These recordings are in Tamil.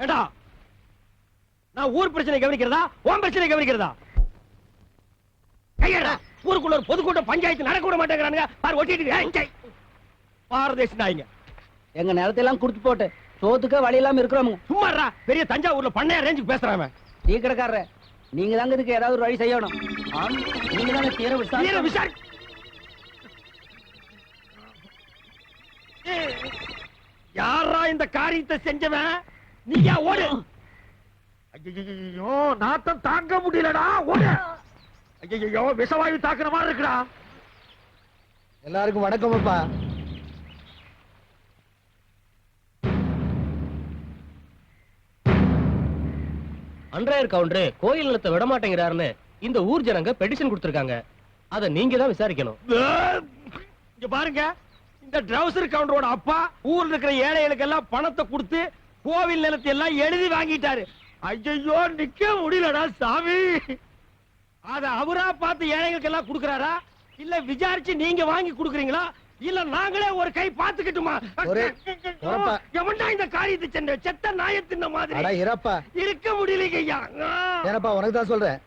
ஏடா நான் ஊர் பிரச்சனை கவனிக்கிறதா உன் பிரச்சனை கவனிக்கிறதா? கையடா, ஊருக்குள்ள ஒரு பொதுக்கூட்ட பஞ்சாயத்து நடக்க விட மாட்டேங்கிறானுங்க. பாரு ஒட்டிட்டு பாரதேசி நாய்ங்க. எங்க நிலத்தையெல்லாம் குடுத்து போட்டு சோத்துக்க வழி இல்லாம இருக்கிறோம். சும்மாடா, பெரிய தஞ்சாவூர்ல பண்ணையா ரேஞ்சுக்கு பேசுறாங்க. டீ கடைக்காரர், நீங்க தாங்க இதுக்கு ஏதாவது ஒரு வழி செய்யணும். நீங்க தாங்க தீர விசாரி. யாரா இந்த காரியத்தை செஞ்சவன்? நீயா ஓடு. ஐயோ, நாத்தம் தாங்க முடியலடா, ஓடு. ஐயோ, விஷவாயு தாக்குற மாதிரி இருக்குடா. எல்லாருக்கும் வணக்கம் அப்பா. அன்றையர் கவுண்டரு கோயில் நிலத்தை விட மாட்டேங்கிறாருன்னு இந்த ஊர் ஜனங்க பெட்டிஷன் கொடுத்திருக்காங்க. அத நீங்க தான் விசாரிக்கணும். இங்க பாருங்க, இந்த ட்ரவுசர் கவுண்டரோட அப்பா ஊர்ல இருக்கிற ஏழைகளுக்கு எல்லாம் பணத்தை கொடுத்து கோவில் நிலத்தை எல்லாம் எழுதி வாங்கிட்டாரு. ஐயோ, நிக்க முடியலடா சாமி. அத அவரா பார்த்து ஏழைகளுக்கு எல்லாம் கொடுக்கறாரா, இல்ல விசாரிச்சு நீங்க வாங்கி கொடுக்கறீங்களா, இல்ல நாங்களே ஒரு கை பாத்துக்கிட்டுமா? எவன்டா இந்த காரியத்தை செஞ்ச? செத்த நாயத்தின் மாதிரி இருக்க முடியலையா? ஏனப்பா உனக்கு தான் சொல்றேன்.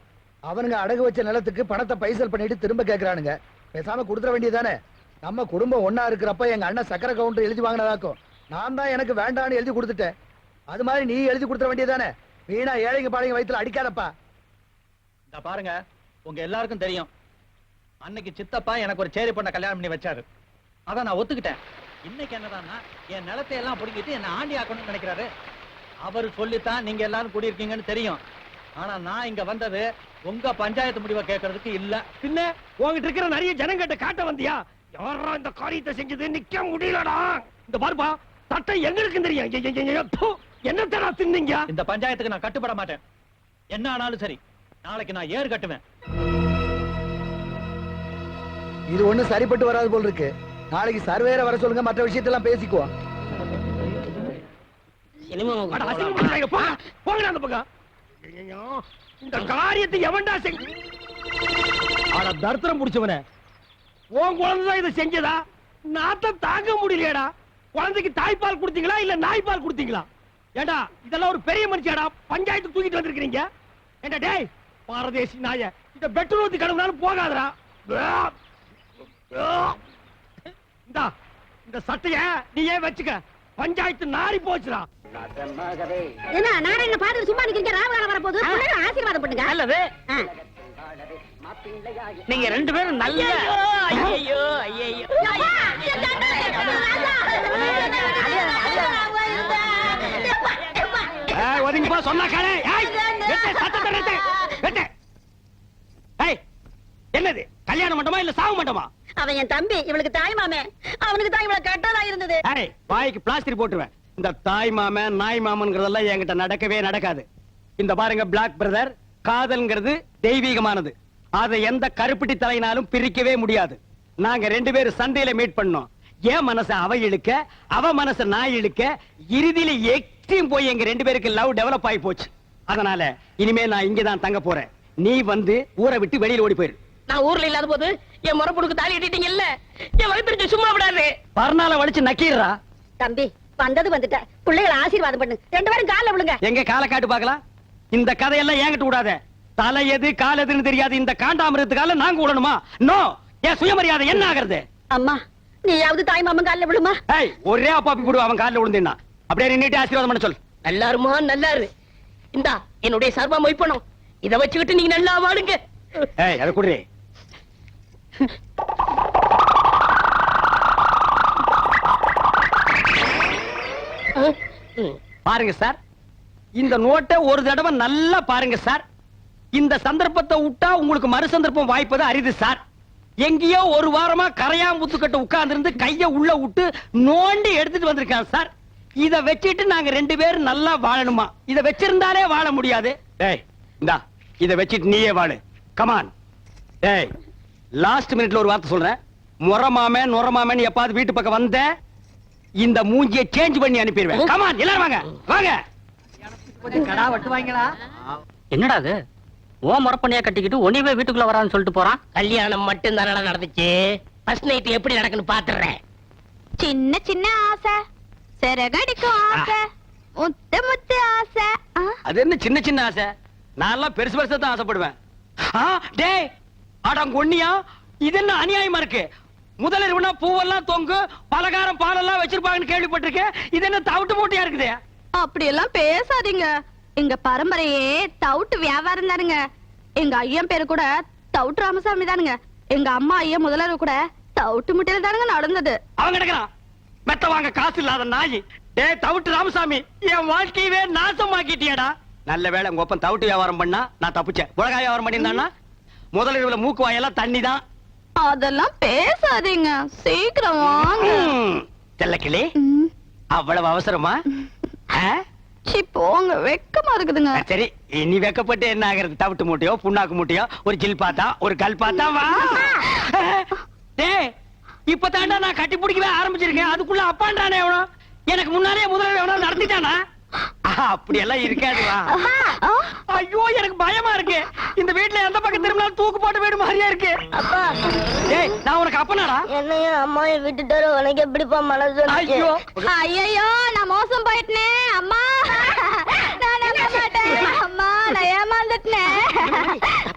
அவனுங்க அடகு வச்ச நிலத்துக்கு பணத்தை பைசல் பண்ணிட்டு திரும்ப கேக்குறானுங்க. பேசாம கொடுத்துட வேண்டியதானே. நம்ம குடும்பம் ஒன்னா இருக்கிறப்ப எங்க அண்ணன் சக்கரை கவுண்டர் எழுதி வாங்கினதாக்கும். நான் தான் எனக்கு வேண்டான்னு எழுதி கொடுத்துட்டேன். அது மாதிரி நீ எழுதி கொடுத்துட வேண்டியதானே. வீணா ஏழைங்க பாளைங்க வயித்துல அடிக்காதப்பா. இந்த பாருங்க, உங்க எல்லாருக்கும் தெரியும், அன்னைக்கு சித்தப்பா எனக்கு ஒரு சேரி பொண்ண கல்யாணம் பண்ணி வச்சாரு. அதான் நான் ஒத்துக்கிட்டேன். இன்னைக்கு என்னதான்னா என் நிலத்தை எல்லாம் பிடிக்கிட்டு என்ன ஆண்டி ஆக்கணும்னு நினைக்கிறாரு. அவரு சொல்லித்தான் நீங்க எல்லாரும் குடியிருக்கீங்கன்னு தெரியும். ஆனா நான் இங்க வந்தது உங்க பஞ்சாயத்து முடிவை கேட்கறதுக்கு இல்ல. பின்ன உங்ககிட்ட இருக்கிற நிறைய ஜனங்கிட்ட காட்ட வந்தியா? யாரா இந்த காரியத்தை செஞ்சது? நிக்க முடியலடா. இந்த பாருப்பா, சட்டை எங்களுக்கு தெரியும். என்னத்தடா தின்னீங்க? இந்த பஞ்சாயத்துக்கு நான் கட்டுப்பட மாட்டேன். என்ன ஆனாலும் சரி, நாளைக்கு நான் ஏறு கட்டுவேன். இது ஒண்ணு சரிப்பட்டு வராது போல் இருக்கு. நாளைக்கு சர்வேர வர சொல்லுங்க, மற்ற விஷயத்தெல்லாம் பேசிக்குவோம். இந்த காரியத்தை எவன்டா செஞ்ச? தர்த்தரம் முடிச்சவனே, உன் குழந்தைதான் இதை செஞ்சதா? நாத்தம் தாங்க முடியலையடா. குழந்தைக்கு தாய்ப்பால் கொடுத்தீங்களா இல்ல நாய்ப்பால் கொடுத்தீங்களா? ஏண்டா, இதெல்லாம் ஒரு பெரிய மனுஷியாடா, பஞ்சாயத்து தூக்கிட்டு வந்திருக்கீங்க. ஏண்டா டேய் பாரதேசி நாய, இந்த பெட்ரோல் ஊத்தி கடவுனாலும் போகாதடா. இந்த சட்டைய நீயே வச்சுக்க. பஞ்சாயத்து நாரி போச்சுடா. என்ன நாராயண பாத்து சும்மா நிக்கிறீங்க? ராவகாலம் வர போது ஆசீர்வாதம் பண்ணுங்க. நல்லது. நீங்க ரெண்டு பேரும் நல்ல. ஐயோ ஐயோ, ஒதுங்கப்பா சொன்னா காலே. என்னது கல்யாண மண்டபமா இல்ல சாவு மண்டபமா? அவன் என் தம்பி, இவளுக்கு தாய் மாமே. அவனுக்கு தான் இவ்வளவு கட்டதா இருந்தது. வாய்க்கு பிளாஸ்டிக் போட்டுருவேன். இந்த தாய் மாமன் நாய் மாமன்கிறதெல்லாம் என்கிட்ட நடக்கவே நடக்காது. இந்த பாருங்க பிளாக் பிரதர், காதல்ங்கிறது தெய்வீகமானது. அதை எந்த கருப்பிட்டி தலையினாலும் பிரிக்கவே முடியாது. நாங்க ரெண்டு பேரும் சந்தையில மீட் பண்ணோம். என் மனச அவ இழுக்க, அவ மனச நான் இழுக்க, இறுதியில எக்ஸ்ட்ரீம் போய் எங்க ரெண்டு பேருக்கு லவ் டெவலப் ஆகி போச்சு. அதனால இனிமே நான் இங்கதான் தங்க போறேன். நீ வந்து ஊரை விட்டு வெளியில ஓடி போயிரு. நான் ஊர்ல இல்லாத போது என் முறப்புடுக்கு தாலி கட்டிட்டீங்க இல்ல, என் வயிற்று சும்மா விடாது. பர்னால வலிச்சு நக்கீரா. தம்பி வந்தது வந்துட்ட, பிள்ளைகளை ஆசீர்வாதம் பண்ணு. ரெண்டு பேரும் கால விழுங்க. எங்க கால காட்டு பாக்கலாம். இந்த கதையெல்லாம் என்கிட்ட விடாத. தலை எது கால் எதுன்னு தெரியாது இந்த காண்டாமிரத்துக்கால நாங்க விடணுமா? நோ. என் சுயமரியாதை என்ன ஆகிறது? அம்மா நீயாவது தாய் மாமன் கால விழுமா? ஒரே அப்பாப்பி போடு, அவன் காலில் விழுந்தா அப்படியே நின்னுட்டு ஆசீர்வாதம் பண்ண சொல்லு. நல்லாருமா? நல்லாரு. இந்தா என்னுடைய சர்வா மொய்ப்பணும். இதை வச்சுக்கிட்டு நீங்க நல்லா வாடுங்க. அதை குடுறே. பாருங்க சார், இந்த நோட்டை ஒரு தடவை நல்லா பாருங்க சார். இந்த சந்தர்ப்பத்தை விட்டா உங்களுக்கு மறு சந்தர்ப்பம் வாய்ப்பது அரிது சார். எங்கேயோ ஒரு வாரமா கரையாம்புத்துக்கிட்ட உட்கார்ந்து இருந்து கைய உள்ள விட்டு நோண்டி எடுத்துட்டு வந்திருக்கான் சார். இத வச்சிட்டு நாங்க ரெண்டு பேரும் நல்லா வாழணுமா? இத வச்சிருந்தாலே வாழ முடியாது. டேய் இந்தா இத வச்சிட்டு நீயே வாழு. கமான். டேய் லாஸ்ட் மினிட்ல ஒரு வார்த்தை சொல்றேன். முறமாமே நுறமாமேன்னு எப்பாவது வீட்டு பக்கம் வந்த இந்த மூஞ்சியை சேஞ்ச் பண்ணி அனுப்பிடுவேன். கமான் எல்லாரும் வாங்க வாங்க. கடா வெட்டுவாங்களா? என்னடா அது? ஓ முறப்பண்ணியா கட்டிக்கிட்டு ஒனிவே வீட்டுக்குள்ள வரான்னு சொல்லிட்டு போறான். கல்யாணம் மட்டும் தானடா நடந்துச்சு. ஃபர்ஸ்ட் நைட் எப்படி நடக்குன்னு பாத்துறேன். சின்ன சின்ன ஆசை சிறகடிக்கும் ஆசை முத்து முத்து ஆசை அது என்ன சின்ன சின்ன ஆசை? நான் பெருசு பெருசா தான் ஆசைப்படுவேன். டேய் அடங்கொன்னியா, இது என்ன அநியாயமா இருக்கு? முதலிரவுனா பூவெல்லாம் தொங்கு, பலகாரம் பாலெல்லாம் வச்சிருப்பாங்கன்னு கேள்விப்பட்டிருக்கேன். இது என்ன தவிட்டு மூட்டையா இருக்குது? அப்படி எல்லாம் பேசாதீங்க. எங்க பரம்பரையே தவுட்டு வியாபாரம் தானுங்க. எங்க ஐயன் பேரு கூட தவுட்டு ராமசாமி தானுங்க. எங்க அம்மா ஐயன் முதலரவு கூட தவுட்டு முட்டையில தானுங்க நடந்தது. அவன் கிடக்குறான் மெத்த வாங்க காசு இல்லாத நாயி. டேய் தவிட்டு ராமசாமி, என் வாழ்க்கையவே நாசமாக்கிட்டியடா. நல்ல வேளை உங்க ஒப்பன் தவிட்டு வியாபாரம் பண்ணா நான் தப்பிச்சேன். உலகாய வியாபாரம் பண்ணியிருந்தான்னா முதலிரவுல மூக்கு வாயெல்லாம் தண்ணி தான். அதெல்லாம் பேசாதீங்க, சீக்கிரம் வாங்க. தெல்லக்கிளி, அவ்வளவு அவசரமா? சி போங்க, வெக்கமா இருக்குதுங்க. சரி, நீ வெக்கப்பட்டு என்ன ஆகிறது? தவிட்டு மூட்டையோ புண்ணாக்கு மூட்டையோ ஒரு ஜில் பாத்தா ஒரு கல் பாத்தா வா. டேய் இப்பதாண்டா நான் கட்டி பிடிக்கவே ஆரம்பிச்சிருக்கேன், அதுக்குள்ள அப்பான்றானே எவனோ. எனக்கு முன்னாலே முதல்ல எவனோ நடத்திட்டானா? அப்படி எல்லாம் இருக்காது வா. ஐயோ எனக்கு பயமா இருக்கு. இந்த வீட்டுல எந்த பக்கம் திரும்பினாலும் தூக்கு போட்டு வீடு மாதிரியா இருக்கு. டேய் நான் உனக்கு அப்பனாடா? என்னையும் அம்மாவையும் விட்டுட்டாரு, உனக்கு எப்படிப்பா மனசு? ஐயோ ஐயோ நான் மோசம் போயிட்டேன் அம்மா. நான் நம்ப மாட்டேன் அம்மா, நான் ஏமாந்துட்டேன்.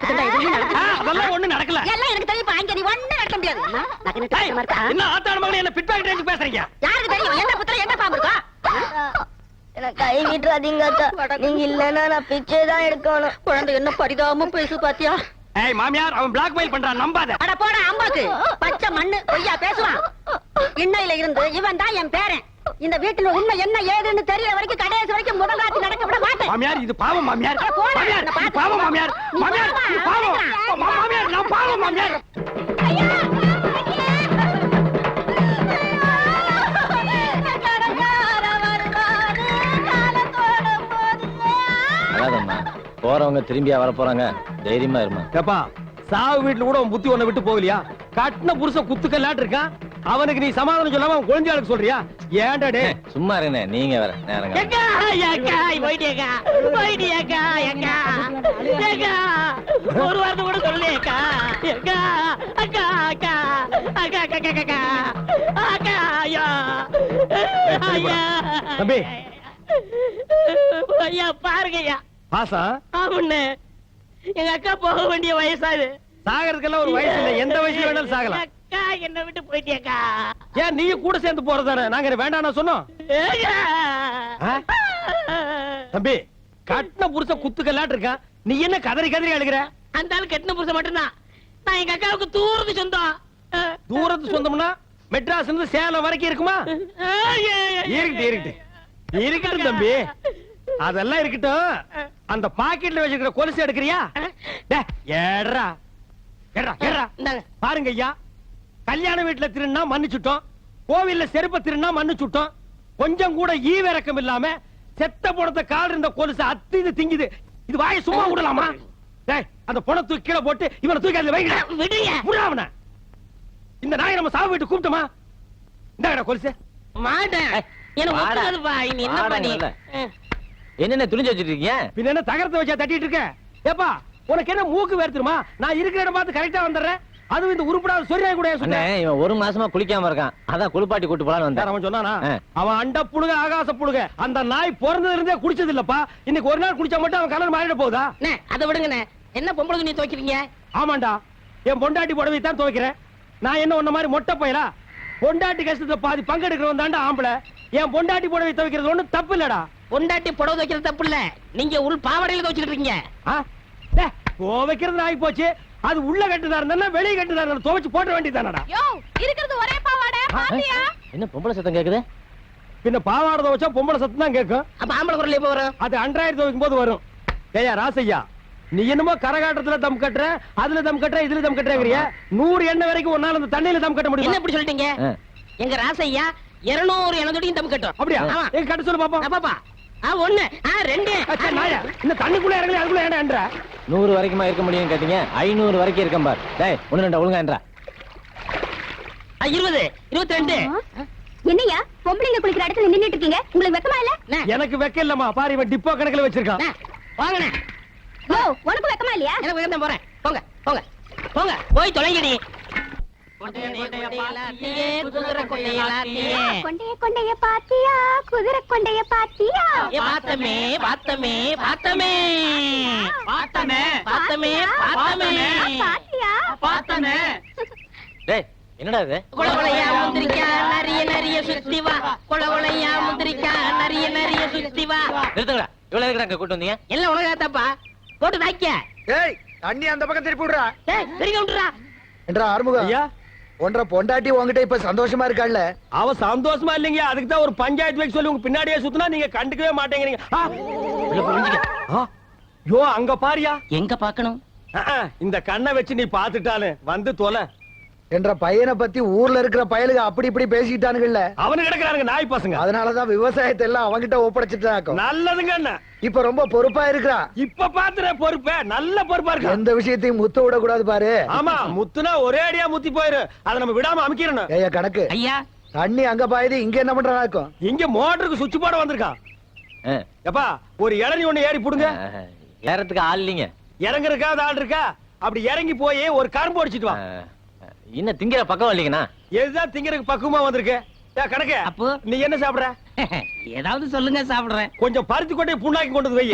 அதெல்லாம் ஒண்ணு நடக்கல. எல்லாம் எனக்கு தெரியும், பாங்க நீ ஒண்ணு நடக்க முடியாது. டேய், என்ன ஆத்தாடு மகளே, என்ன பிட்பாக்கெட் ரேஞ்சுக்கு பேசுறீங்க? யாருக்கு தெரியும் என்ன புத்தல என்ன பாம்பு இருக்கா? எனக்கு கை விட்டுறாதீங்க அத்தா. நீங்க இல்லன்னா நான் பிச்சை தான் எடுக்கணும். குழந்தை என்ன பரிதாபமா பேசு பாத்தியா? ஏய் மாமியார், அவன் பிளாக்மெயில் பண்றான், நம்பாத. அட போடா அம்மாக்கு பச்சை மண்ணு பொய்யா பேசுவான். இன்னையில இருந்து இவன் தான் என் பேரன். இந்த வீட்டுல உண்மை என்ன ஏதுன்னு தெரியற வரைக்கும் கடைசி வரைக்கும் முதலாத்தி நடக்க விட மாட்டேன். மாமியார் இது பாவம் மாமியார். அட போடா, மாமியார் நான் இது பாத்து பாவம் மாமியார். மாமியார் இது பாவம். மாமியார் நான் பாவம் மாமியார். அதாதம்மா, போறவங்க திரும்பியா வர போறாங்க, தைரியமா இருமா. ஏப்பா சாவு வீட்டுல கூட உன் புத்தி ஒண்ண விட்டு போகலையா? கட்டின புருஷன் குத்துக்கல்லாட்டு இருக்கான், அவனுக்கு நீ சமாதானம் சொல்லாம அவன் குழந்தையாளுக்கு சொல்றியா? ஏன்டா டே? சும்மா இருங்க, நீங்க வேற நேரங்க. ஒரு வாரத்தை கூட சொல்லலையேக்கா. தம்பி ஐயா பாருங்கய்யா. பாசா ஆமாண்ணே, எங்க அக்கா போக வேண்டிய வயசாது. சாகறதுக்கெல்லாம் ஒரு வயசு இல்ல, எந்த வயசுல வேணாலும் சாகலாம். அக்கா என்ன விட்டு போயிட்டியக்கா. ஏன் நீ கூட சேர்ந்து போறதானே? நாங்க வேண்டாம் சொன்னோம். தம்பி கட்டின புருஷன் குத்துக்கல்லாட்டு இருக்கான், நீ என்ன கதறி கதறி அழுகிற? அந்த ஆளு கட்டின புருஷன் மட்டும்தான். நான் எங்க அக்காவுக்கு தூரத்து சொந்தம். தூரத்து சொந்தம்னா மெட்ராஸ் இருந்து சேலம் வரைக்கும் இருக்குமா? இருக்கட்டும் தம்பி, அதெல்லாம் இருக்கட்டும். அந்த பாக்கெட்ல வச்சிருக்கிற கொலுசு எடுக்கிறியா? ஏறா ஏறா ஏறா. பாருங்க ஐயா, கல்யாண வீட்டுல திருநா மன்னிச்சுட்டோம், கோவில்ல செருப்ப திருநா மன்னிச்சுட்டோம். கொஞ்சம் கூட ஈவிரக்கம் இல்லாம செத்த பணத்தை கால் இருந்த கொலுசு அத்திது திங்குது. இது வாயை சும்மா விடலாமா? அந்த பணத்தை தூக்கி கீழே போட்டு இவனை தூக்கி அதுல வைக்க. இந்த நாயை நம்ம சாவு வீட்டு கூப்பிட்டோமா? இந்த கொலுசு மாட்டேன். என்ன பண்ணி என்னென்ன துணிஞ்சு வச்சிட்டு இருக்கீங்க? பின்ன என்ன தகரத்தை வச்சா தட்டிட்டு இருக்க? ஏப்பா உனக்கு என்ன மூக்கு வேர்த்துமா? நான் இருக்கிற இடம் பார்த்து கரெக்டா வந்துடுறேன். அதுவும் இந்த உருப்படாத சொரியா கூட இவன் ஒரு மாசமா குளிக்காம இருக்கான், அதான் குளிப்பாட்டி கூட்டு போலான்னு வந்தேன். அவன் சொன்னானா? அவன் அண்ட புழுக ஆகாச புழுக. அந்த நாய் பிறந்ததுல இருந்தே குடிச்சது இல்லப்பா. இன்னைக்கு ஒரு நாள் குடிச்சா மட்டும் அவன் கலர் மாறிட போகுதா? அதை விடுங்கண்ணே. என்ன பொம்பளை துணி துவைக்கிறீங்க? ஆமாண்டா, என் பொண்டாட்டி புடவை தான் துவைக்கிறேன். நான் என்ன உன்ன மாதிரி மொட்டை போயிடா? பொண்டாட்டி கஷ்டத்துல பாதி பங்கெடுக்கிறவன் தாண்டா ஆம்பளை. என் பொண்டாட்டி புடவை துவைக்கிறது ஒண்ணும் தப்பு இல்லடா. பொண்டாட்டி புடவை துவைக்கிறது தப்பு இல்ல, நீங்க உள் பாவாடையில துவைச்சிட்டு இருக்கீங்க. துவைக்கிறது ஆகி போச்சு. அது உள்ள கட்டுதா இருந்தா வெளியே கட்டுதா இருந்தா துவைச்சு போட்ட வேண்டியதானடா. இருக்கிறது ஒரே பாவாடை பாத்தியா? என்ன பொம்பளை சத்தம் கேக்குது? பின்ன பாவாடை துவைச்சா பொம்பளை சத்தம் தான் கேட்கும். அப்ப ஆம்பளை குரல் எப்ப வரும்? அது அன்றாயிரம் துவைக்கும் போது வரும். ஏயா ராசையா, நீ என்னமோ கரகாட்டத்துல தம் கட்டுற, அதுல தம் கட்டுற, இதுல தம் கட்டுறங்கிறிய. 100 எண்ணெய் வரைக்கும் ஒன்னால அந்த தண்ணியில தம் கட்ட முடியும். என்ன இப்படி சொல்லிட்டீங்க? எங்க ராசையா 200 எண்ணெய் தம் கட்டும். அப்படியா? எங்க கட்ட சொல்லு பாப்போம். பாப்பா 1 2 இந்த தண்ணிக்குள்ள இறங்கல, அதுக்குள்ள ஏன்டா 100 வரைக்குமா இருக்க முடியும் கேட்டீங்க? 500 வரைக்கும் இருக்கேன் பார். டேய் 1 ஒழுங்கா என்றா. 20 22. என்னையா பொம்பளைங்க குளிக்கிற இடத்துல நின்னுட்டு இருக்கீங்க? உங்களுக்கு வெக்கமா இல்ல? எனக்கு வெக்க இல்லம்மா. பாரு இவன் டிப்போ கணக்குல வச்சிருக்கான். வாங்கண்ணே. ஓ உனக்கு வெக்கமா இல்லையா? எனக்கு வேகமா போறேன். போங்க போங்க போங்க, போய் தொலைங்கடி. குதிரை கொண்டைய பாத்தியா குதிரை கொண்டைய பாத்தியா பார்த்தமே பார்த்தமே பார்த்தமே பார்த்தமே பார்த்தமே பார்த்தமே பாத்தியா பார்த்தமே. டேய் என்னடா இது? குளகுளையா முந்திரிக்கா நிறைய நிறைய சுத்தி வா. குளகுளையா முந்திரிக்கா நிறைய நிறைய சுத்தி வா. நிறுத்துங்கடா. இவ்வளவு எதுக்குடா இங்க கூட்டு வந்தீங்க? எல்லாம் உலகத்தாப்பா போட்டு நாய்க்க. ஏய் தண்ணி அந்த பக்கம் திருப்பி விடுறா பெரிய விட்டுறா. என்றா ஆறுமுகம் ஐயா ஒன்றரை பொண்டாட்டி உங்ககிட்ட இப்ப சந்தோஷமா இருக்காள்ல? அவ சந்தோஷமா இல்லைங்க, அதுக்கு தான் ஒரு பஞ்சாயத்து வைக்க சொல்லி உங்க பின்னாடியே சுத்தினா நீங்க கண்டுக்கவே மாட்டேங்கிறீங்க. யோ அங்க பாரியா. எங்க பாக்கணும்? இந்த கண்ணை வச்சு நீ பாத்துட்டானு வந்து தொலை. என்ற பையனை பத்தி ஊர்ல இருக்கிற பயலுக அப்படி இப்படி பேசிக்கிட்டானுங்கல்ல, அவனு கிடக்குறானுங்க நாய் பசங்க. அதனாலதான் விவசாயத்தை எல்லாம் அவங்கிட்ட ஒப்படைச்சிட்டாக்கும். நல்லதுங்க அண்ணா. இப்ப ரொம்ப பொறுப்பா இருக்கிறா. இப்ப பாத்துற பொறுப்ப நல்ல பொறுப்பா இருக்கு. எந்த விஷயத்தையும் முத்த விட கூடாது பாரு. ஆமா முத்துனா ஒரே அடியா முத்தி போயிரு. அதை நம்ம விடாம அமைக்கிறோம். ஏய்யா கணக்கு ஐயா தண்ணி அங்க பாயுது, இங்க என்ன பண்றானாக்கும்? இங்க மோட்டருக்கு சுவிட்ச் போட வந்திருக்கான். ஆ, எப்பா ஒரு இளநி ஒண்ணு ஏறி புடுங்க. ஏறத்துக்கு ஆள் இல்லைங்க. இறங்குறதுக்காவது ஆள் இருக்கா? அப்படி இறங்கி போய் ஒரு கரும்பு அடிச்சிட்டு வா. இன்னும் திங்கிற பக்கம் இல்லைங்கண்ணா. எதுதான் திங்கறதுக்கு பக்குவமா வந்திருக்கு. கணக்கு அப்போ நீ என்ன சாப்பிடுற? ஏதாவது சொல்லுங்க சாப்பிடுறேன். கொஞ்சம் பருத்தி கொண்டே புண்ணாக்கி கொண்டு வந்து வை.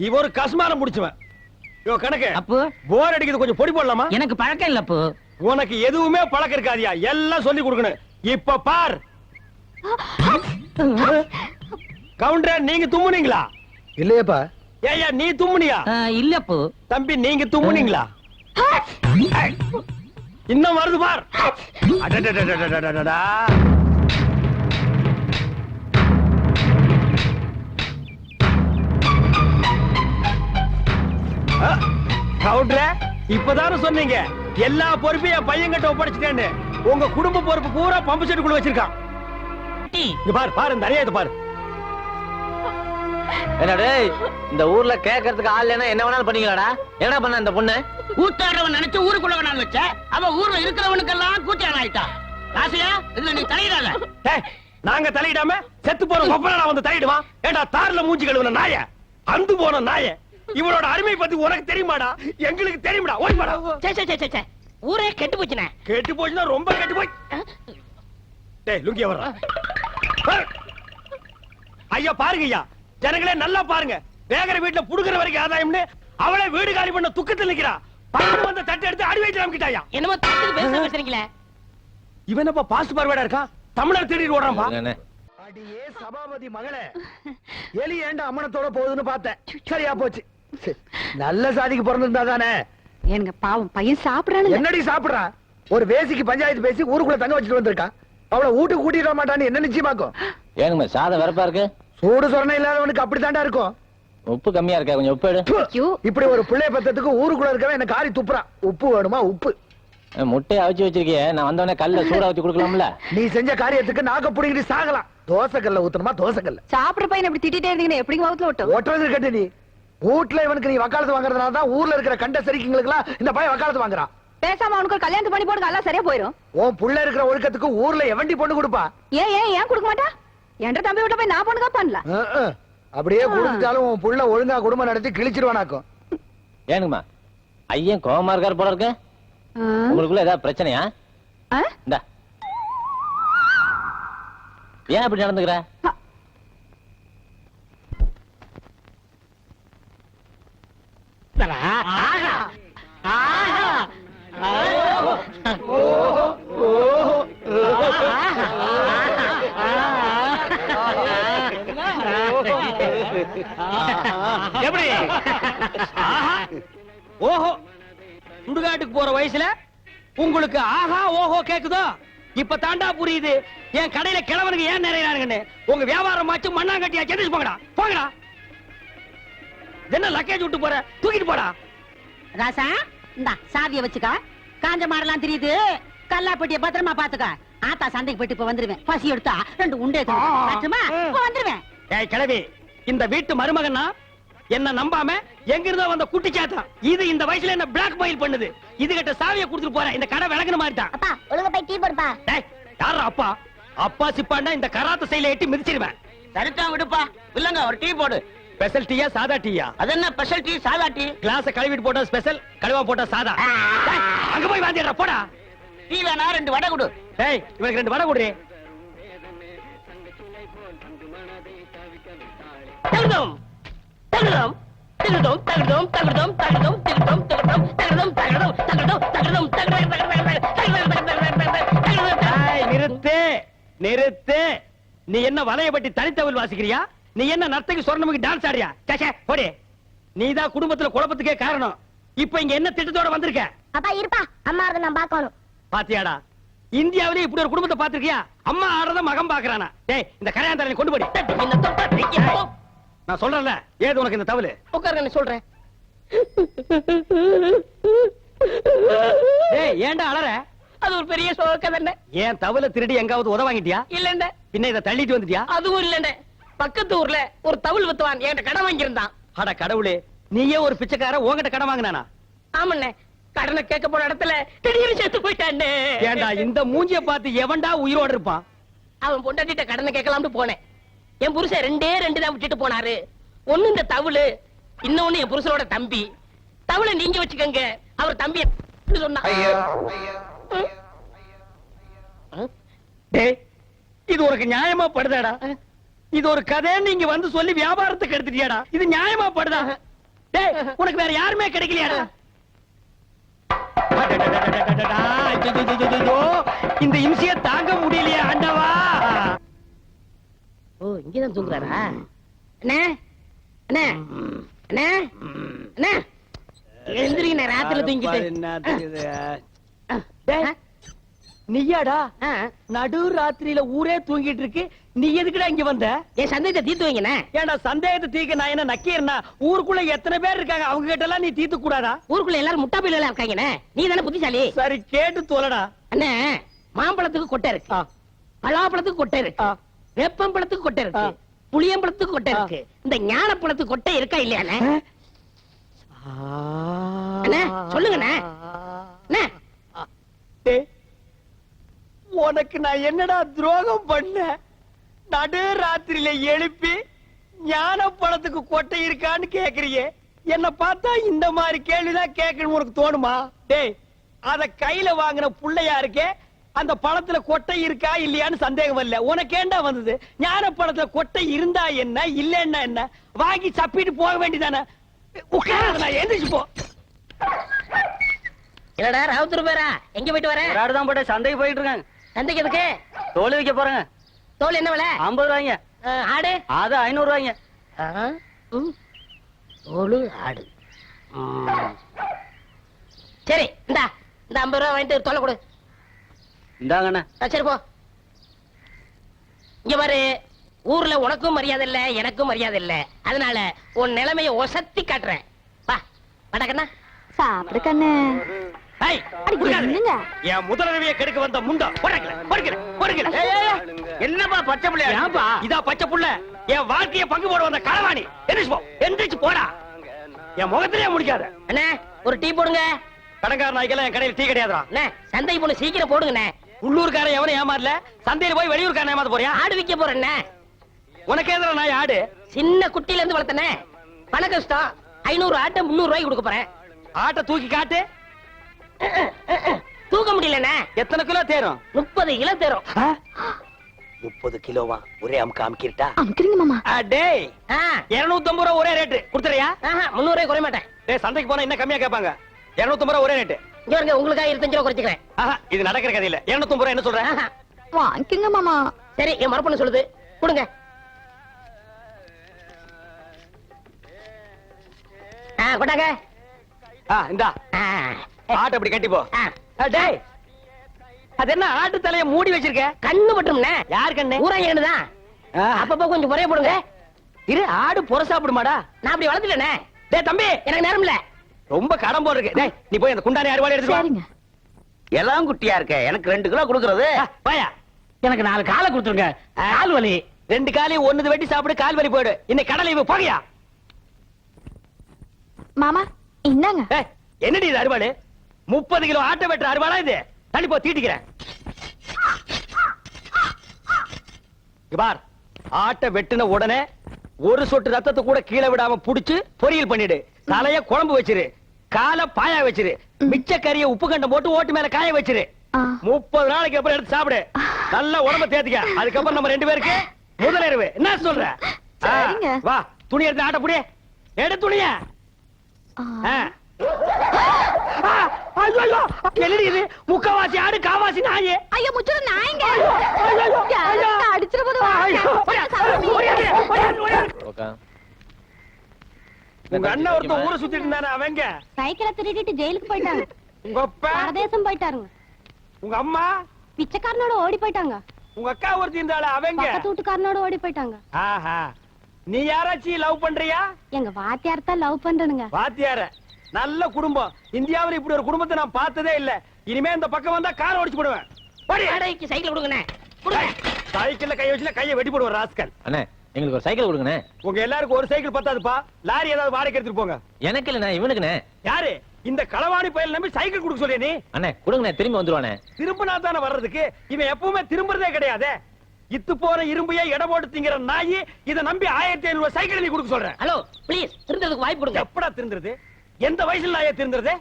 இவ ஒரு கஸ்மாரம் முடிச்சுவன். யோ கணக்கு அப்போ போர் அடிக்குது, கொஞ்சம் பொடி போடலாமா? எனக்கு பழக்கம் இல்ல அப்போ. உனக்கு எதுவுமே பழக்கம் இருக்காதியா, எல்லாம் சொல்லி கொடுக்கணும். இப்ப பார் கவுண்டர், நீங்க தும்முனீங்களா? இல்லையப்பா. ஏய்யா நீ தும்முனியா? இல்ல அப்போ. தம்பி நீங்க தும்முனீங்களா? இன்னும் வருது பார். அடடடடடடடடா. கவுண்டர், இப்பதானே சொன்னீங்க எல்லா பொறுப்பையும் என் பையன் கிட்ட ஒப்படைச்சிட்டேன்னு. உங்க குடும்ப பொறுப்பு பூரா பம்பு செட்டுக்குள்ள வச்சிருக்கான். இங்க பாரு பாரு, இந்த அநியாயத்தை பாரு. என்னடே இந்த ஊர்ல கேட்கறதுக்கு ஆள் இல்லைன்னா என்ன வேணாலும் பண்ணீங்களாடா? என்ன பண்ண இந்த பொண்ணு? ஊத்தாடுறவன் நினைச்சு ஊருக்குள்ள வேணாலும் வச்ச அவன் ஊர்ல இருக்கிறவனுக்கெல்லாம் கூட்டியான் ஆயிட்டான். ராசியா இதுல நீ தலையிடாத. ஏய், நாங்க தலையிடாம செத்து போற கொப்பரடா வந்து தலையிடுவான். ஏண்டா தார்ல மூஞ்சி கழுவுன நாய, அந்து போன நாய, இவளோட அருமை பத்தி உனக்கு தெரியுமாடா? எங்களுக்கு தெரியுமாடா? ஓடி வாடா. சே சே சே சே ஊரே கெட்டு போச்சுனே. கெட்டு போச்சுன்னா ரொம்ப கெட்டு போய். டேய் லுங்கிய வர்றா. ஐயா பாருங்க ஐயா, ஜனங்களே நல்லா பாருங்க. வேகர வீட்டுல புடுங்குற வரைக்கும் ஆதாயம்னு அவளே வீடு காலி பண்ண துக்கத்தில் நிக்கிறா. பையன் வந்து தட்டை எடுத்து அடி வயிற்று அமைக்கிட்டாயா. என்னமோ தட்டுக்கு பேசுறீங்களே. இவன் என்னப்பா பாஸ்ட் பார்வேடா இருக்கான்? தமிழர் தேடி ஓடுறான்பா. அடியே சபாபதி மகளே, எலி ஏண்ட அம்மனத்தோட போகுதுன்னு பார்த்தேன். சரியா போச்சு. நல்ல சாதிக்கு பிறந்திருந்தா தானே. எனக்கு பாவம் பையன் சாப்பிடறானு. என்னடி சாப்பிடுறான்? ஒரு வேசிக்கு பஞ்சாயத்து பேசி ஊருக்குள்ள தங்க வச்சுட்டு வந்திருக்கான். அவளை வீட்டுக்கு கூட்டிட்டு வர மாட்டான்னு என்ன நிச்சயமாக்கும்? ஏனுங்க சாதம் வெறப்பா இருக்கு? சூடு சொரணை இல்லாதவனுக்கு அப்படித்தாண்டா இருக்கும். உப்பு கம்மியா இருக்கா? கொஞ்சம் உப்பு எடு. இப்படி ஒரு பிள்ளை பத்தத்துக்கு ஊருக்குள்ள இருக்கவன் என்ன காரி துப்புறான். உப்பு வேணுமா? உப்பு. முட்டையை அவிச்சு வச்சிருக்கிய, நான் வந்தவனே கல்ல சூடா ஊத்தி கொடுக்கலாம்ல? நீ செஞ்ச காரியத்துக்கு நாக்க புடிங்கிட்டு சாகலாம். தோசை கல்ல ஊத்தணுமா? தோசை கல்ல. சாப்பிடுற பையன் இப்படி திட்டிட்டே இருந்தீங்கன்னா எப்படி வகுத்துல ஓட்டும்? ஓட்டுறது கட்டு. நீ வீட்டுல இவனுக்கு நீ வக்காலத்து வாங்குறதுனால தான் ஊர்ல இருக்கிற கண்ட சரிக்குங்களுக்கு எல்லாம் இந்த பையன் வக்காலத்து வாங்குறான். பேசாம அவனுக்கு ஒரு கல்யாணம் பண்ணி போடுங்க, எல்லாம் சரியா போயிரும். உன் புள்ள இருக்கிற ஒழுக்கத்துக்கு ஊர்ல எவண்டி பொண்ணு கொடுப்பா? ஏன் ஏன் ஏன் கொடுக்க மாட்டா? என்ற தம்பி வீட்டுல போய் நான் பொண்ணுக்கா பண்ணல. அப்படியே கொடுத்துட்டாலும் உன் புள்ள ஒழுங்கா குடும்பம் நடத்தி கிழிச்சிருவானாக்கும். ஏனுங்கம்மா ஐயன் கோவமா இருக்காரு போல இருக்கு. உங்களுக்குள்ள ஏதாவது பிரச்சனையா? இந்தா. ஏன் இப்படி நடந்துக்கிற? எப்படி? ஓஹோ, சுடுகாட்டுக்கு போற வயசுல உங்களுக்கு ஆஹா ஓஹோ கேக்குதோ? இப்ப தாண்டா புரியுது என் கடையில கிழவனுக்கு ஏன் நிறையறானுங்கன்னு. உங்க வியாபாரம் ஆச்சு மண்ணாங்கட்டியா செஞ்சு போங்கடா. போங்கடா. என்ன லக்கேஜ் விட்டு போற? தூக்கிட்டு போடா. ராசா இந்தா சாவிய வச்சுக்க. காஞ்ச மாடலாம் தெரியுது. கல்லாப்பட்டிய பத்திரமா பாத்துக்க. ஆத்தா சண்டைக்கு போயிட்டு இப்ப வந்துருவேன். பசி எடுத்தா 2 உண்டே காட்டுமா? இப்ப வந்துருவேன். ஏய் கிழவி, இந்த வீட்டு மருமகனா என்ன நம்பாம எங்க இருந்தோ வந்த குட்டி சாத்தா இது இந்த வயசுல என்ன பிளாக் மெயில் பண்ணுது. இது கிட்ட சாவியை கொடுத்துட்டு போறேன். இந்த கடை விளக்குன மாதிரி தான். அப்பா ஒழுங்கா போய் டீ போடுப்பா. டேய் யாரா அப்பா? அப்பா சிப்பாண்டா இந்த கராத்த சைல எட்டி மிதிச்சிடுவேன். சரிக்கா விடுப்பா. இல்லங்க ஒரு டீ போடு. ஸ்பெஷல் டீயா சாதா டீயா? அது என்ன ஸ்பெஷல் டீ சாதா டீ? கிளாஸ் கழுவிட்டு போட்டா ஸ்பெஷல், கழுவா போட்டா சாதா. டேய், அங்க போய் வாந்திடுறா போடா. டீ வேணா 2 வடை கொடு. டேய் இவனுக்கு 2 வடை குடுறே. தகுதம் தகுதம் தகுதம் தகுதம் தகுதம் தகுதம் தகுதம் தகுதம் தகுதம் தகுதம் தகுதம். நிறுத்து நிறுத்து. நீ என்ன வலையப்பட்டி தனித்தவில் வாசிக்கிறியா? நீ என்ன நர்த்தகி சொர்ணமுக்கு டான்ஸ் ஆடியா? சேச்சே போடி. நீதான் குடும்பத்துல குழப்பத்துக்கே காரணம். இப்ப இங்க என்ன திட்டத்தோட வந்திருக்க? அப்பா இருப்பா, அம்மா அதை நான் பார்க்கணும். பாத்தியாடா, இந்தியாவிலே இப்படி ஒரு குடும்பத்தை பாத்திருக்கியா? அம்மா ஆடுறத மகன் பாக்குறானா? டேய் இந்த கரையாந்தரனை கொண்டு போடி. நான் சொல்றேன்ல, ஏது உனக்கு இந்த தவளு? உட்காருங்க சொல்றேன். டேய் ஏன்டா அலற? அது ஒரு பெரிய சோக தானே. ஏன் தவளை திருடி எங்காவது உத வாங்கிட்டியா? இல்லண்ட. பின்ன இத தள்ளிட்டு வந்துட்டியா? அதுவும் இல்லண்ட. பக்கத்து ஊர்ல ஒரு தவுள் வித்துவான், என்கிட்ட கடன் வாங்கியிருந்தான். அட கடவுளே, நீயே ஒரு பிச்சைக்கார உன்கிட்ட கடன் வாங்கினானா? ஆமண்ணே, கடனை கேட்க போன இடத்துல திடீர்னு செத்து போயிட்டானே. ஏன்டா இந்த மூஞ்சிய பார்த்து எவன்டா உயிரோட இருப்பான்? அவன் பொண்டாட்டிட்ட கடனை கேட்கலாம்னு போனேன். என் புருஷன் 2 தான் விட்டுட்டு போனாரு. ஒண்ணு இந்த தவுளு, இன்னொன்னு என் புருஷனோட தம்பி. தவுளை நீங்க வச்சுக்கங்க, அவர் தம்பி சொன்னா. டேய் இது உனக்கு நியாயமா படுதாடா? இது ஒரு கதை நீங்க வந்து சொல்லி வியாபாரத்துக்கு எடுத்துட்டியாடா? இது நியாயமா படுதா? டேய் உனக்கு வேற யாருமே கிடைக்கலையாடா? அடடடடடடடா, ஐயோ, இந்த இம்சைய தாங்க முடியலையா ஆண்டவா? ஓ இங்கதான் தூங்குறாரா? அண்ணே அண்ணே அண்ணே அண்ணே, எந்திரிங்க, ராத்திரில தூங்கிட்டு. டேய், நீயாடா? நடு ராத்திரியில ஊரே தூங்கிட்டு இருக்கு, நீ எதுக்குடா இங்க வந்த? என் சந்தேகத்தை தீர்த்து வைங்கண்ணே. ஏன்டா சந்தேகத்தை தீர்க்க நான் என்ன நக்கீரனா? ஊருக்குள்ள எத்தனை பேர் இருக்காங்க, அவங்க கிட்ட எல்லாம் நீ தீர்த்து கூடாதா? ஊருக்குள்ள எல்லாரும் முட்டா பையில இருக்காங்கண்ணே, நீ தானே புத்திசாலி. சரி கேட்டு தோலடா. அண்ணே, மாம்பழத்துக்கு கொட்டை இருக்கு, பலாப்பழத்துக்கு கொட்டை இருக்கு, வேப்பம்பழத்துக்கு கொட்டை இருக்கு, புளியம்பழத்துக்கு கொட்டை இருக்கு. இந்த ஞானப்பழத்துக்கு கொட்டை இருக்கா இல்லையாண்ணே? அண்ணே சொல்லுங்கண்ணே. அண்ணே, டேய், உனக்கு நான் என்னடா துரோகம் பண்ண? நடு ராத்திரியில எழுப்பி ஞான பழத்துக்கு கொட்டை இருக்கான்னு கேக்குறியே, என்ன பார்த்தா இந்த மாதிரி கேள்விதான் கேட்கணும் உனக்கு தோணுமா? டேய் அத கையில வாங்கின புள்ளையா இருக்கே, அந்த பழத்துல கொட்டை இருக்கா இல்லையான்னு சந்தேகம் இல்ல. உனக்கு ஏண்டா வந்தது? ஞான பழத்துல கொட்டை இருந்தா என்ன, இல்லன்னா என்ன, வாங்கி சப்பிட்டு போக வேண்டியதானே? உட்காராத, நான் எந்திரிச்சு போ. என்னடா ராவுத்தூர் பேரா, எங்க போயிட்டு வர? தான் போட்டு சந்தைக்கு போயிட்டு இருக்காங்க. சந்தைக்கு எதுக்கு? தோல் வைக்க போறேங்க. தோல் என்ன விலை? 50 ரூபாய்ங்க. ஆடு? அது 500 ரூபாய்ங்க. தோலு ஆடு. சரி இந்தா, இந்த 50 ரூபாய் வாங்கிட்டு தோலை கொடு. இந்தாங்கண்ணா. சரி போ. இங்க பாரு, ஊர்ல உனக்கும் மரியாதை இல்ல, எனக்கும் மரியாதை இல்ல. அதனால உன் நிலைமைய ஒசத்தி காட்டுறேன். வா வடக்கண்ணா. சாப்பிடு கண்ணு. ஏய், என்னங்க? என் முதலமையை கெடுக்க வந்த முண்டா. என்னப்பா பச்சை புள்ள? ஏன்பா இதா பச்சை புள்ள? என் வாழ்க்கைய பங்கு போட வந்த களவாணி. எந்திரிச்சு போடா. என் முகத்திலே முடிக்காத. அண்ணே ஒரு டீ போடுங்க. கடங்கார நாய்க்கெல்லாம் என் கடையில் டீ கிடையாதுடா. அண்ணே சந்தைக்கு போன சீக்கிரம் போடுங்கண்ணே. உள்ளூர்காரன் எவனும் ஏமாறல, சந்தையில போய் வெளியூர்காரன் ஏமாத்த போறியா? ஆடு விக்க போறேண்ணே. உனக்கு எதிர நாய் ஆடு? சின்ன குட்டில இருந்து வளர்த்தனே, பண கஷ்டம். 500 ஆட்டை 300 ரூபாய்க்கு கொடுக்க போறேன். ஆட்டை தூக்கி காட்டு. தூக்க முடியலண்ணே. எத்தனை கிலோ தேரும்? 30 கிலோ தேரும். 30 கிலோவா? ஒரே அமுக்கு அமுக்கிட்டா? அமுக்குறீங்க மாமா. டேய் 250 ரூபா ஒரே ரேட்டு கொடுத்துறியா? 300 ரூபாய் குறைய மாட்டேன். டேய் சந்தைக்கு போனா இன்னும் கம்மியா கேட்பாங்க. 250 ரூபா ஒரே ரேட்டு. இங்க பாருங்க, உங்களுக்காக 25 ரூபா குறைச்சிக்கிறேன். இது நடக்கிற கதை இல்ல. 250 ரூபா என்ன சொல்றேன்? வாங்கிக்கங்க மாமா. சரி, என் மரப்பொண்ணு சொல்லுது, கொடுங்க. கொண்டாங்க. இந்தா ஆட்டை அப்படி கட்டி போ. டேய் அது என்ன ஆட்டு தலைய மூடி வச்சிருக்க? கண்ணு பட்டும்ண்ணே. யார் கண்ணு? ஊராங்க கண்ணுதான். அப்பப்ப கொஞ்சம் குறைய போடுங்க. இரு, ஆடு புற சாப்பிடுமாடா? நான் அப்படி வளர்த்துட்டேனே. டேய் தம்பி, எனக்கு நேரம் இல்ல. ரொம்ப கடன் போல இருக்கு. டேய் நீ போய் அந்த குண்டானி அறுவாளை எடுத்து சரிங்க. எல்லாம் குட்டியா இருக்க, எனக்கு 2 கிலோ கொடுக்கறது. பாயா, எனக்கு 4 காலை கொடுத்துருங்க. கால் வலி 2 காலையும் ஒண்ணு வெட்டி சாப்பிடு, கால் வலி போயிடு. இன்னைக்கு கடலை இவ போகையா? மாமா இந்தாங்க. என்னடி இது அறுவாளு? 30 கிலோ ஆட்டை வெட்டுற அறுவாளா இது? தள்ளி போ, தீட்டிக்கிறேன். பார், ஆட்டை வெட்டின உடனே ஒரு சொட்டு ரத்தத்தை கூட கீழே விடாம புடிச்சு பொரியல் பண்ணிடு. தலைய குழம்பு வச்சிரு, காலை பாயா வச்சிரு, மிச்ச கறிய உப்பு கண்டம் போட்டு ஓட்டு மேல காய வச்சிரு. ஆ. 30 நாளைக்கு அப்புறம் எடுத்து சாப்பிடு. நல்ல உடம்ப தேத்திக்க. அதுக்கப்புறம் நம்ம 2 பேருக்கு முதலிரவு. என்ன சொல்ற? சரிங்க. வா, துணி எடுத்து ஆட்ட புடி. எடு துணிய. ஐயோ, கெளிடுது. முக்கவாசி ஆடு, காவாசி நாயே. ஐயோ முச்சுரு நாயங்க. ஐயோ. அடிச்சிர போது ஓகே. உங்க அண்ணன் ஒருத்தன் ஊரை சுத்திட்டு இருந்தானே, அவங்க சைக்கிளை திருடிட்டு ஜெயிலுக்கு போயிட்டாங்க. உங்க அப்பா, பரதேசம் போயிட்டாருங்க. உங்க அம்மா, பிச்சைக்காரனோட ஓடி போயிட்டாங்க. உங்க அக்கா ஒருத்தி இருந்தாளே, அவங்க பக்கத்து வீட்டுக்காரனோட ஓடி போயிட்டாங்க. ஆஹா. நீ யாராச்சும் லவ் பண்றியா? எங்க வாத்தியார் தான் லவ் பண்றனுங்க. வாத்தியார, நல்ல குடும்பம். இந்தியாவுல இப்படி ஒரு குடும்பத்தை நான் பார்த்ததே இல்ல. இனிமே இந்த பக்கம் வந்தா காரை ஓடிச்சு போடுவேன். வாடகைக்கு சைக்கிள் கொடுங்கண்ணே. கொடுங்க. சைக்கிள்ல கை வச்சுல கையை வெட்டி போடுவேன் ராஸ்கல். அண்ணே எங்களுக்கு ஒரு சைக்கிள் கொடுங்கண்ணே. உங்க எல்லாருக்கும் ஒரு சைக்கிள் பத்தாதுப்பா. லாரி ஏதாவது வாடகை எடுத்துட்டு போங்க. எனக்கு இல்லண்ணே, இவனுக்குண்ணே. யாரு இந்த களவாணி பயல் நம்பி சைக்கிள் கொடுக்க சொல்லிய நீ? அண்ணே கொடுங்கண்ணே, திரும்பி வந்துருவானே. திரும்பினா தானே வர்றதுக்கு. இவன் எப்பவுமே திரும்புறதே கிடையாது. இத்து போற இரும்பையே எடை போட்டு திங்கிற நாயி இதை நம்பி 1500 ரூபாய் சைக்கிள் நீ கொடுக்க சொல்ற. ஹலோ ப்ளீஸ், திருந்ததுக்கு வாய்ப்பு கொடுங்க. எப்படா திருந்துறது? எந்த வயசுல நாயே திருந்துறது?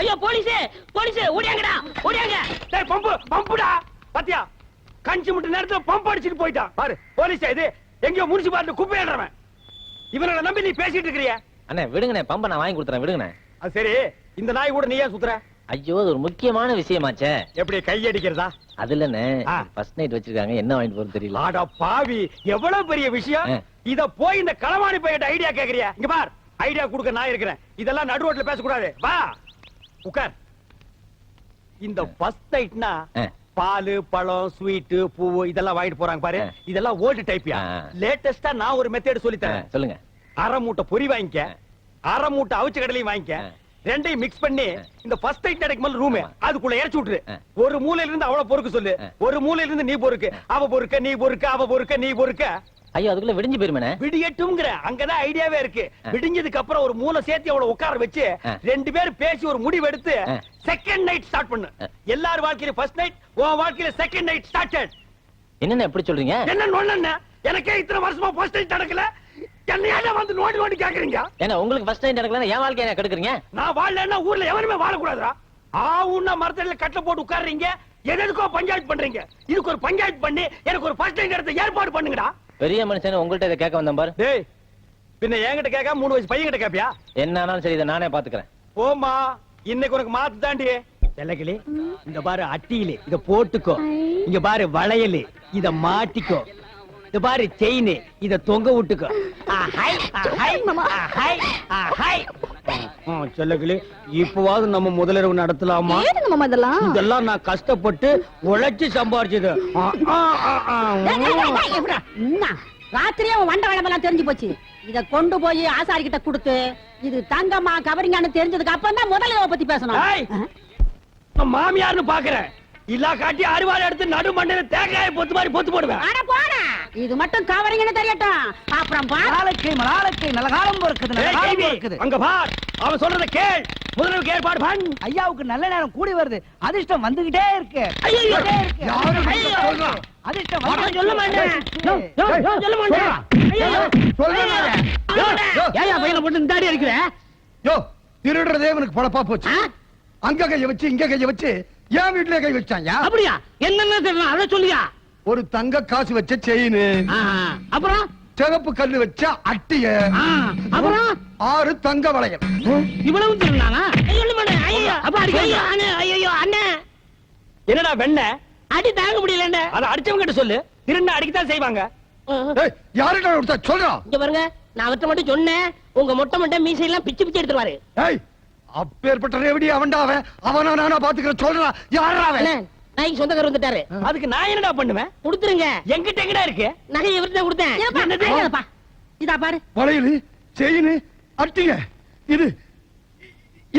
ஐயோ போலீஸ், போலீஸ் ஓடியாங்கடா, ஓடியாங்க. டேய் பம்பு, பம்புடா. பாத்தியா, கஞ்சி முட்டு நேரத்துல பம்ப் அடிச்சிட்டு போயிட்டான் பாரு. போலீஸ் இது எங்கயோ முனிசிபாலிட்டி குப்பையாடுறவன். இவனை நம்பி நீ பேசிட்டு இருக்கறியா? அண்ணே விடுங்கண்ணே, பம்ப நான் வாங்கி கொடுத்துறேன், விடுங்கண்ணே. அது சரி, இந்த நாய் கூட நீ ஏன் சுத்துற? ஐயோ அது ஒரு முக்கியமான விஷயமாச்சே. எப்படி கையடிக்கிறதா? அது இல்லண்ணே, ஆ. ஃபர்ஸ்ட் நைட் வச்சிருக்காங்க, என்ன வாங்கிட்டு போறது தெரியல. ஆடா பாவி, எவ்வளவு பெரிய விஷயம். ஆ. இத போய் இந்த களவாணி பையன் ஐடியா கேக்குறியா? இங்க பார், ஐடியா கொடுக்க நான் இருக்கிறேன். இதெல்லாம் நடு ரோட்ல பேசக்கூடாது. வா உட்கார். இந்த ஃபர்ஸ்ட் நைட்னா ஆ. பால், பழம், ஸ்வீட், பூவு இதெல்லாம் வாங்கிட்டு போறாங்க பாரு. ஆ. இதெல்லாம் ஓல்டு டைப்பியா? ஆ. லேட்டஸ்டா நான் ஒரு மெத்தட் சொல்லி தரேன். சொல்லுங்க. அரை மூட்டை பொரி வாங்கிக்க, அரை மூட்டை அவிச்ச கடலையும் வாங்கிக்க. ஆ. ரெண்டையும் மிக்ஸ் பண்ணி இந்த ஃபர்ஸ்ட் நைட் நடக்கும் போது ரூம் ஆமா. அதுக்குள்ள இறச்சி விட்டுரு. ஆ. ஒரு மூலையில இருந்து அவள பொறுக்க சொல்லு, ஆ. ஒரு மூலையில இருந்து நீ பொறுக்கு. அவ பொறுக்க, நீ பொறுக்க, அவ பொறுக்க, நீ பொறுக்க. ஐயோ அதுக்குள்ள விடிஞ்சு போயிருமேண்ணே. விடியட்டும்ங்கற அங்கதான் ஐடியாவே இருக்கு. ஆ. விடிஞ்சதுக்கு அப்புறம் ஒரு மூளை சேர்த்து அவளை உட்கார வச்சு ஆ. 2 பேரும் பேசி ஒரு முடிவு எடுத்து ஆ. செகண்ட் நைட் ஸ்டார்ட் பண்ணு. ஆ. எல்லார் வாழ்க்கையில ஃபர்ஸ்ட் நைட், உன் வாழ்க்கையில செகண்ட் நைட் ஸ்டார்டட். என்னண்ணே எப்படி சொல்றீங்க? என்ன நொண்ணே? எனக்கே இத்தனை வருஷமா ஃபர்ஸ்ட் நைட் நடக்கல. என்னையால வந்து நோண்டி நோண்டி கேக்குறீங்க? ஏன்னா உங்களுக்கு ஃபர்ஸ்ட் நைட் நடக்கலன்னா என் வாழ்க்கையை என்ன கெடுக்குறீங்க? நான் வாழலன்னா ஊர்ல எவனுமே வாழக்கூடாதுடா. ஆவுன்னா மரத்தடியில கட்டல போட்டு உட்கார்றீங்க. எதுக்கோ பஞ்சாயத்து பண்றீங்க. இதுக்கு ஒரு பஞ்சாயத்து பண்ணி எனக்கு ஒரு ஃபர்ஸ்ட் நைட் எடுத்து ஏற்பாடு பண்ணுங்கடா. பெரிய மனுஷன் உங்கள்ட்ட இதை கேட்க வந்தேன் பாரு. டேய், பின்ன என்கிட்ட கேட்காம 3 வயசு பையன் கிட்ட கேப்பியா? என்ன ஆனாலும் சரி, இதை நானே பாத்துக்கிறேன். போமா, இன்னைக்கு உனக்கு மாத்து தாண்டி. செல்லக்கிளி, இந்த பாரு அட்டியில இத போட்டுக்கோ. இங்க பாரு வளையல், இத மாட்டிக்கோ. இந்த பாரு செயின், இத தொங்க விட்டுக்கோ. செல்லக்கிளி, இப்பவாவது நம்ம முதலிரவு நடத்தலாமா? ஏனுங்க மாமா இதெல்லாம்? இதெல்லாம் நான் கஷ்டப்பட்டு உழைச்சு சம்பாரிச்சது. ராத்திரியே அவன் வண்ட வளமெல்லாம் தெரிஞ்சு போச்சு. இத கொண்டு போய் ஆசாரி கிட்ட கொடுத்து இது தங்கம்மா கவரிங்கான்னு தெரிஞ்சதுக்கு அப்புறம் தான் முதல்ல பத்தி பேசணும். ஏய், நான் மாமியார்னு பாக்குறேன். இல்லா காட்டி அறுவாள் எடுத்து நடு மண்டையில தேங்காயை பொத்து மாதிரி பொத்து போடுவேன். அட போடா, இது மட்டும் கவரிங்னு தெரியட்டும். அப்புறம் நாளைக்கு மலாளைக்கு நல்ல காலம் பிறக்குது, நல்ல ஏய், காலம் கேள்வி, பிறக்குது. அங்க பார், அவன் சொல்றத கேள். முதல்ல ஏற்பாடு பண்ண. ஐயாவுக்கு நல்ல நேரம் கூடி வருது, அதிர்ஷ்டம் வந்துகிட்டே இருக்கு. ஐயோ, வந்துகிட்டே இருக்கு. யாரும் ஐயோ, சொல்றா. அதிர்ஷ்டம் நான் வந்துகிட்டே சொல்ல மாட்டேன். இருக்கு. சொல்ல மாட்டேன். ஐயோ, ஏன் பையனை போட்டு இந்த அடி அடிக்கிற? யோ, திருடுறதே இவனுக்கு பொழப்பா போச்சு. அங்க கைய வச்சு இங்க கைய வச்சு என் வீட்டுல கை வச்சாங்க. அப்படியா? என்னன்னு தெரியல, அத சொல்லியா? ஒரு தங்க காசு வச்ச செயின், அப்புறம் சிவப்பு கல்லு வச்ச அட்டிய, அப்புறம் 6 தங்க வளையல். இவ்வளவு திருநாங்க? சொல்ல மாட்டேன். ஐயோ, அப்ப அடிக்க. ஐயோ அண்ணே, என்னடா வெண்ண? அடி தாங்க முடியல. அத அடிச்சவங்க கிட்ட சொல்லு. திருண்ண அடிக்கத்தான் செய்வாங்க. ஏய், யாருடா கொடுத்தா சொல்றா? இங்க பாருங்க, நான் அவர்ட்ட மட்டும் சொன்னேன், உங்க மொட்டை மொட்டை மீசையெல்லாம் பிச்சு பிச்சு எடுத்துருவாரு. ஏய், அப்பேற்பட்ட ரேவடி அவன்டா அவன். அவனா நானா பாத்துக்கிறேன் சொல்றா. யாரா அவன்? நாய்க்கு சொந்தக்காரர் வந்துட்டாரு. அதுக்கு நான் என்னடா பண்ணுவேன்? கொடுத்துருங்க. என்கிட்ட எங்கடா இருக்கு? நகை இவர்கிட்ட கொடுத்தேன். என்னப்பா? இதா பாரு. வளையல், செயின், அட்டிய, இது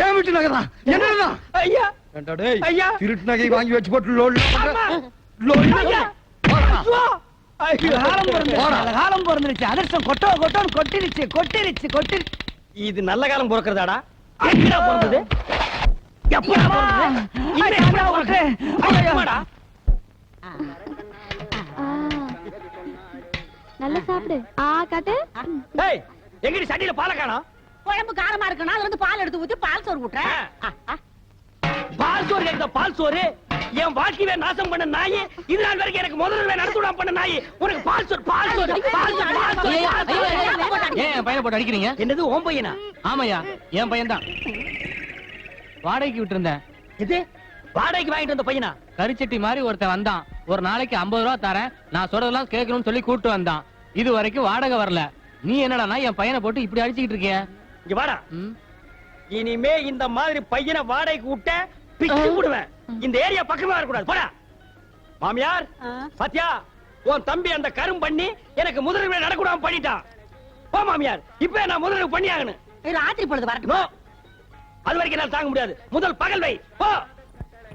என் வீட்டு நகைதான். என்னதான்? ஐயா, ஏண்டா டேய், ஐயா. திருட்டு நகை வாங்கி வச்சு போட்டு லோல் ஐயா. ஐயோ. ஐயோ. காலம் பிறந்துருச்சு. அதிர்ஷ்டம் கொட்டோ கொட்டோன்னு கொட்டிருச்சு, கொட்டிருச்சு, கொட்டிருச்சு. இது நல்ல காலம் பிறக்கிறதாடா? எங்கடா பிறந்தது? எப்படா பிறந்தது? இது எப்படா பிறந்தது? எப்படா? நல்லா சாப்பிடு. காட்டு. ஏய், எங்கடி சட்டியில பாலை காணோம்? குழம்பு காரமா இருக்குன்னா அதுல இருந்து பால் எடுத்து ஊத்தி பால் சோறு விட்டுறேன். பால் சோறு கேக்குதா? பால் சோறு என் வாழ்க்கையை நாசம் பண்ண நாய் இது நாள் வரைக்கும் எனக்கு முதல்ல நடத்துடா பண்ண நாய் உனக்கு பால் சொல் பால் சொல் பால் சொல் பால் சொல், பால் சொல். ஏன் என் பையனை போட்டு அடிக்கிறீங்க? என்னது ஓம் பையனா? ஆமாய்யா, என் பையன் தான். வாடகைக்கு விட்டு இருந்தேன். இது வாடகைக்கு வாங்கிட்டு வந்த பையனா? கரிச்சட்டி மாதிரி ஒருத்தன் வந்தான். ஒரு நாளைக்கு 50 ரூபா தரேன், நான் சொல்றதெல்லாம் கேட்கணும்னு சொல்லி கூட்டு வந்தான். இது வரைக்கும் வாடகை வரல. நீ என்னடா என் பையனை போட்டு இப்படி அடிச்சுக்கிட்டு இருக்கிய? இங்க வாடா. இனிமே இந்த மாதிரி பையனை வாடகைக்கு விட்ட பிச்சு போடுவேன். இந்த ஏரியா பக்கமே வரக்கூடாது. போடா. மாமியார் பாத்தியா, உன் தம்பி அந்த கரும் பண்ணி எனக்கு முதலில் நடக்கூடாம பண்ணிட்டான். போ மாமியார், இப்ப நான் முதலில் பண்ணி ஆகணும். ராத்திரி பொழுது வரட்டும். நோ, அது வரைக்கும் என்னால தாங்க முடியாது. முதல் பகல் வை. போ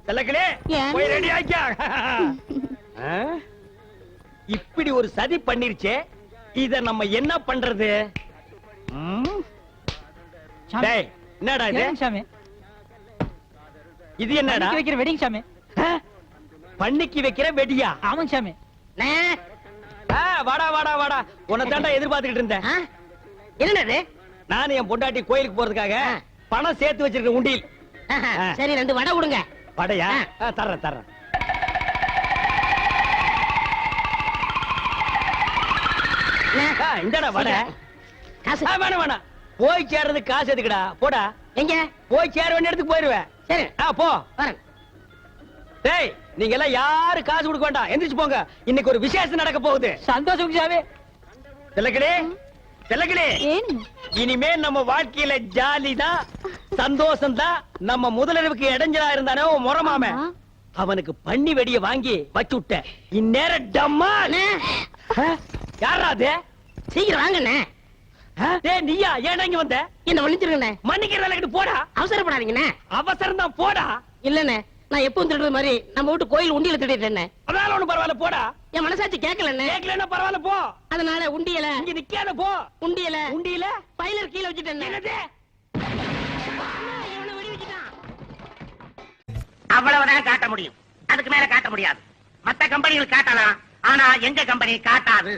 செல்லக்கிளே, ஏன்? போய் ரெடி ஆக்கியா. இப்படி ஒரு சதி பண்ணிருச்சே, இத நம்ம என்ன பண்றது? டேய், என்னடா இது? சாமி, இது என்னடா? வைக்கிற வெடிங் சாமி. பண்ணிக்கு வைக்கிற வெடியா? ஆமாங்க சாமி. வாடா வாடா வாடா, உன்னை தாண்டா எதிர்பார்த்துக்கிட்டு இருந்தேன். என்னது? நானும் என் பொண்டாட்டி கோயிலுக்கு போறதுக்காக பணம் சேர்த்து வச்சிருக்க உண்டியில். சரி, 2 வடை கொடுங்க. வடையா? தர்றேன் தர்றேன். இந்தடா வடை. காசு வேணாம் வேணாம், போய் சேர்றதுக்கு காசு எதுக்குடா? போடா. எங்க? போய் சேர வேண்டிய இடத்துக்கு போயிருவேன். சரி, போ. வரேன். டேய், நீங்க எல்லாம் யாரு காசு கொடுக்க வேண்டாம், எந்திரிச்சு போங்க. இன்னைக்கு ஒரு விசேஷம் நடக்க போகுது. சந்தோஷம் சாமி. செல்லக்கிளே, செல்லக்கிளே, ஏனுங்க இனிமே நம்ம வாழ்க்கையில ஜாலி தான், சந்தோஷம் தான். நம்ம முதலிரவுக்கு இடைஞ்சலா இருந்தானே உன் முறமாம, அவனுக்கு பண்ணி வெடிய வாங்கி வச்சு விட்ட. இந்நேரம் டம்மா. யாரா அது? சீக்கிரம் வாங்கண்ணே. டேய் நீயா? ஏன் இங்க வந்த? என்ன மன்னிச்சிருங்கண்ணே. மன்னிக்கிற வேலைக்கு போடா. அவசரப்படாதீங்கண்ணே. அவசரம் தான், போடா. இல்லண்ணே, நான் எப்பவும் திருடுறது மாதிரி நம்ம வீட்டு கோயில் உண்டியல திருடிட்டேன். அதனால ஒண்ணும் பரவாயில்ல, போடா. என் மனசாட்சி கேட்கலண்ணே. கேட்கலன்னா பரவாயில்ல, போ. அதனால உண்டியல இங்க நிக்காத, போ. உண்டியல உண்டியில பைலர் கீழே வச்சுட்டேன். என்னது? இவனை வெடி வச்சுட்டான். அவ்வளவுதான் காட்ட முடியும், அதுக்கு மேல காட்ட முடியாது. மத்த கம்பெனிகள் காட்டலாம், ஆனா எங்க கம்பெனி காட்டாது.